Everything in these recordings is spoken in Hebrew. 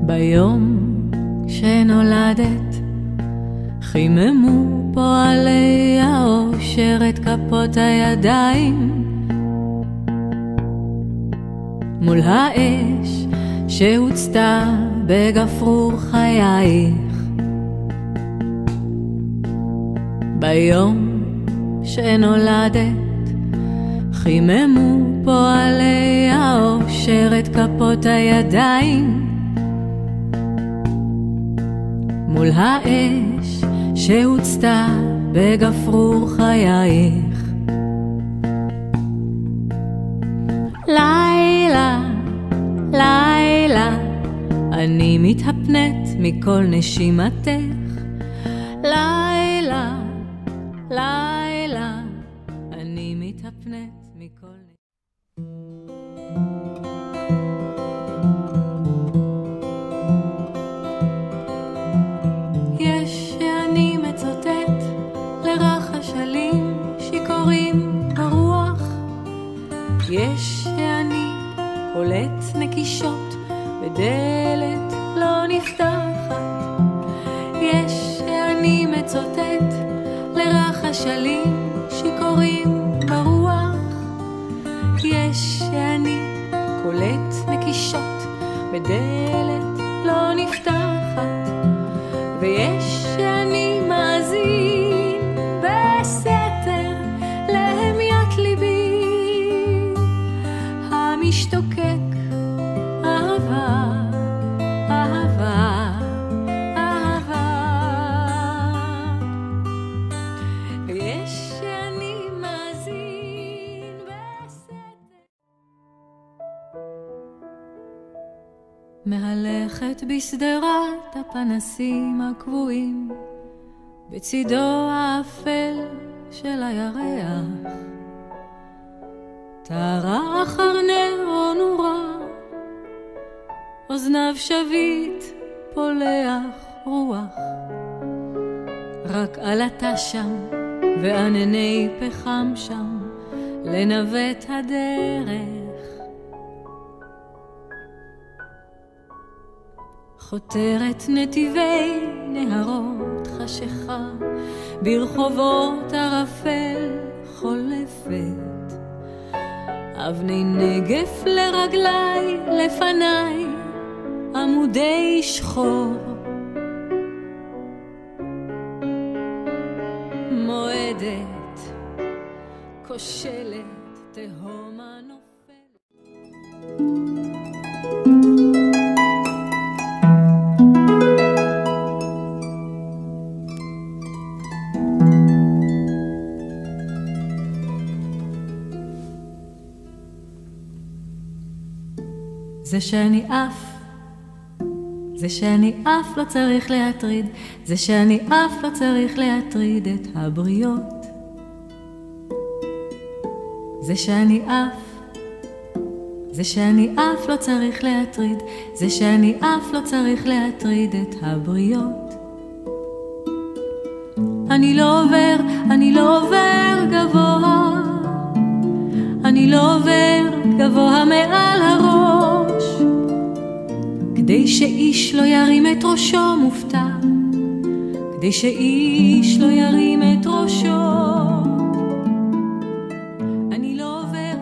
ביום שנולדת חיממו פועלי האושר את כפות הידיים מול האש שהוצתה בגפרור חייך. ביום שנולדת חיממו פועלי האושר את כפות הידיים מול האש שהוצתה בגפרור חייך. לילה, לילה, אני מתהפנת מכל נשימתך. לילה, לילה, אני מתהפנת מכל יש שאני מצוטט לרחש עלים שיכורים ברוח, יש שאני קולט נקישות בדלת לא נפתחת, יש שאני מצוטט לרחש עלים שיכורים ברוח, יש שאני קולט נקישות בדלת לא נפתחת, ויש שאני מאזין בסתר להמיית ליבי המשתוקק אהבה, אהבה, אהבה. ויש שאני מאזין בסתר מהלכת בשדרת הפנסים הקבועים בצידו האפל של הירח, טהרה אחר נר או נורה, אוזניו שביט פולח רוח, רק עלתה שם וענני פחם שם לנווט הדרך, חותרת נתיבי נהרות חשיכה, ברחובות ערפל חולפת, אבני נגף לרגלי, לפניי עמודי שחור, מועדת כושלת תהום הנופל. זה שאני אף לא צריך להטריד, זה שאני אף לא צריך להטריד את הבריות, זה שאני אף לא צריך להטריד, זה שאני אף לא צריך להטריד את הבריות. אני לא עובר גבוה, אני לא עובר גבוה מעל הראש, כדי שאיש לא ירים את ראשו מופתע, כדי שאיש לא ירים את ראשו. אני לא עובר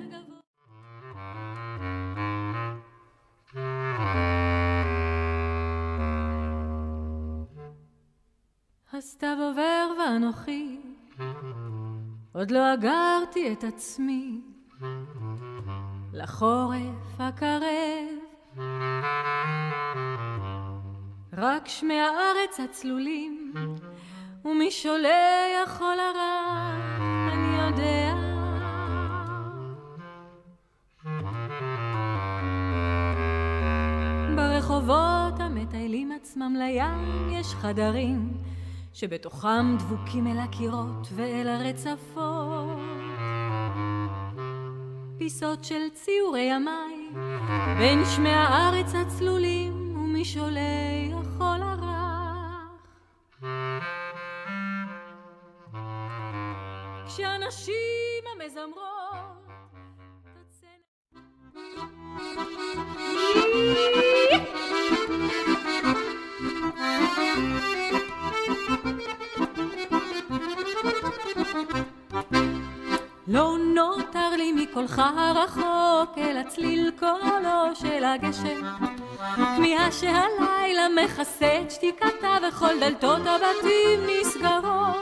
גבוה. הסתיו עובר ואנוכי עוד לא אגרתי את עצמי לחורף הקרב, רק שמי הארץ הצלולים ומי שולח כל הרע אני יודע. ברחובות המטיילים עצמם לים יש חדרים שבתוכם דבוקים אל הקירות ואל הרצפות, פיסות של ציורי ימי, בין שמי הארץ הצלולים ומשולי החול הרך. כשאנשים המזמרות לא נותר לי מקולך הרחוק אל הצליל קולו של הגשם, כמיהה שהלילה מכסה את שתיקתה וכל דלתות הבתים נסגרות,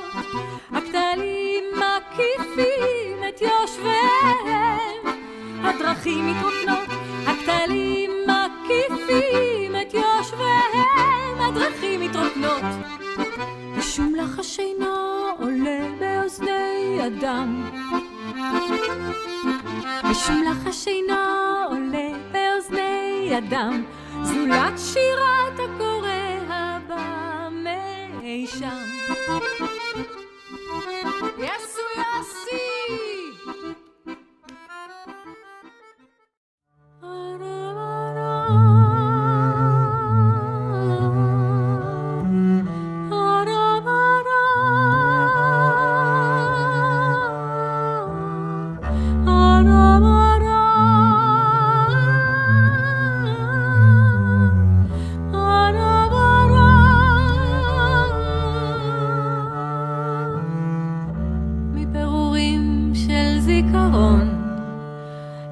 הכתלים מקיפים את יושביהם, הדרכים מתרוקנות, הכתלים מקיפים את יושביהם, הדרכים מתרוקנות, ושום לחש אינו עולה באוזני אדם, ושום לחש אינו עולה באוזני אדם, זולת שירת הקורא הבא מאי שם. יסו יסי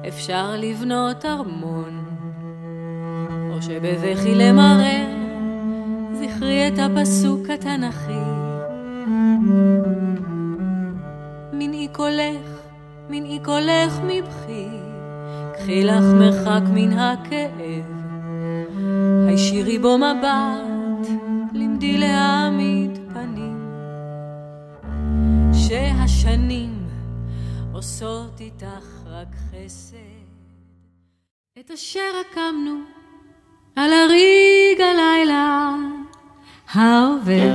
אפשר לבנות ארמון, או שבבכי למרר זכרי את הפסוק התנ"כי. מנעי קולך מבכי, קחי לך מרחק מן הכאב, הישירי בו מבט, למדי להעמיד פנים, שהשנים עושות איתך רק חסד. את אשר הקמנו על הריג הלילה העובר,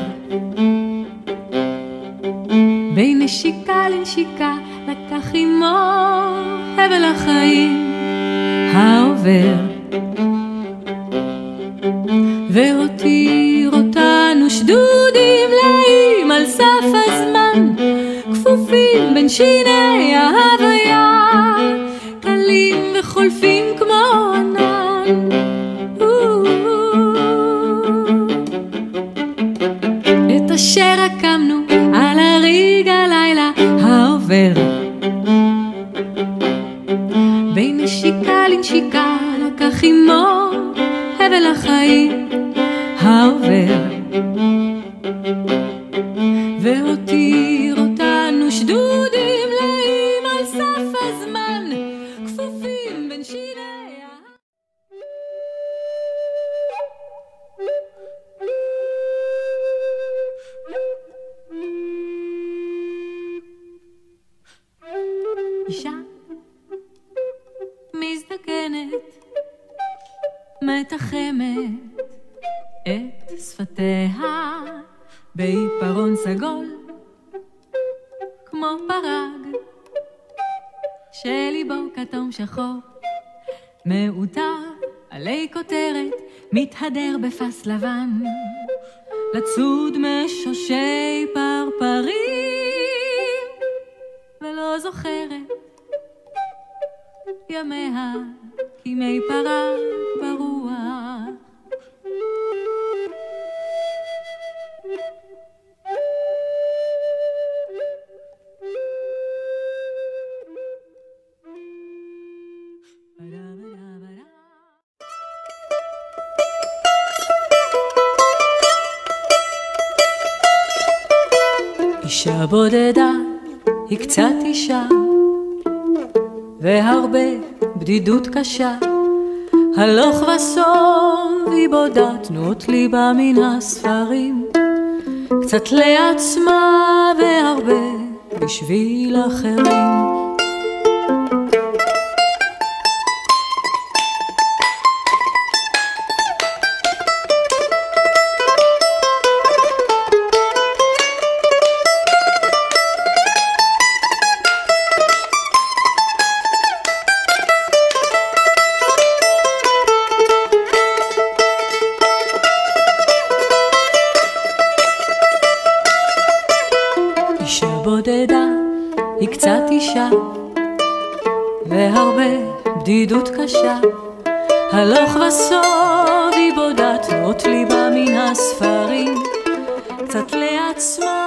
בין נשיקה לנשיקה לקח עמו הבל החיים העובר, והותיר אותנו שדודים לאים על סף הזמן, כפופים בין שיני ההוויה, קלים וחולפים כמו ענן. את אשר הקמנו על הריג הלילה העובר, בין נשיקה לנשיקה לקח עמו הבל החיים העובר, והותיר אותנו שדודים לאים על סף הזמן, כפופים בין שיניה. אישה מזדקנת מתחמת את שפתיה בעיפרון סגול כמו פרג שליבו כתום שחור, מעוטר עלי כותרת מתהדר בפס לבן, לצוד משושי פרפרים ולא זוכרת ימיה כימי פרג ברוח. אישה בודדה היא קצת אישה, והרבה בדידות קשה, הלוך וסוב היא בודה תנות ליבה מן הספרים, קצת לעצמה והרבה בשביל אחרים. היא קצת אישה, והרבה בדידות קשה. הלוך וסוב היא בודת נוט ליבה מן הספרים, קצת לעצמה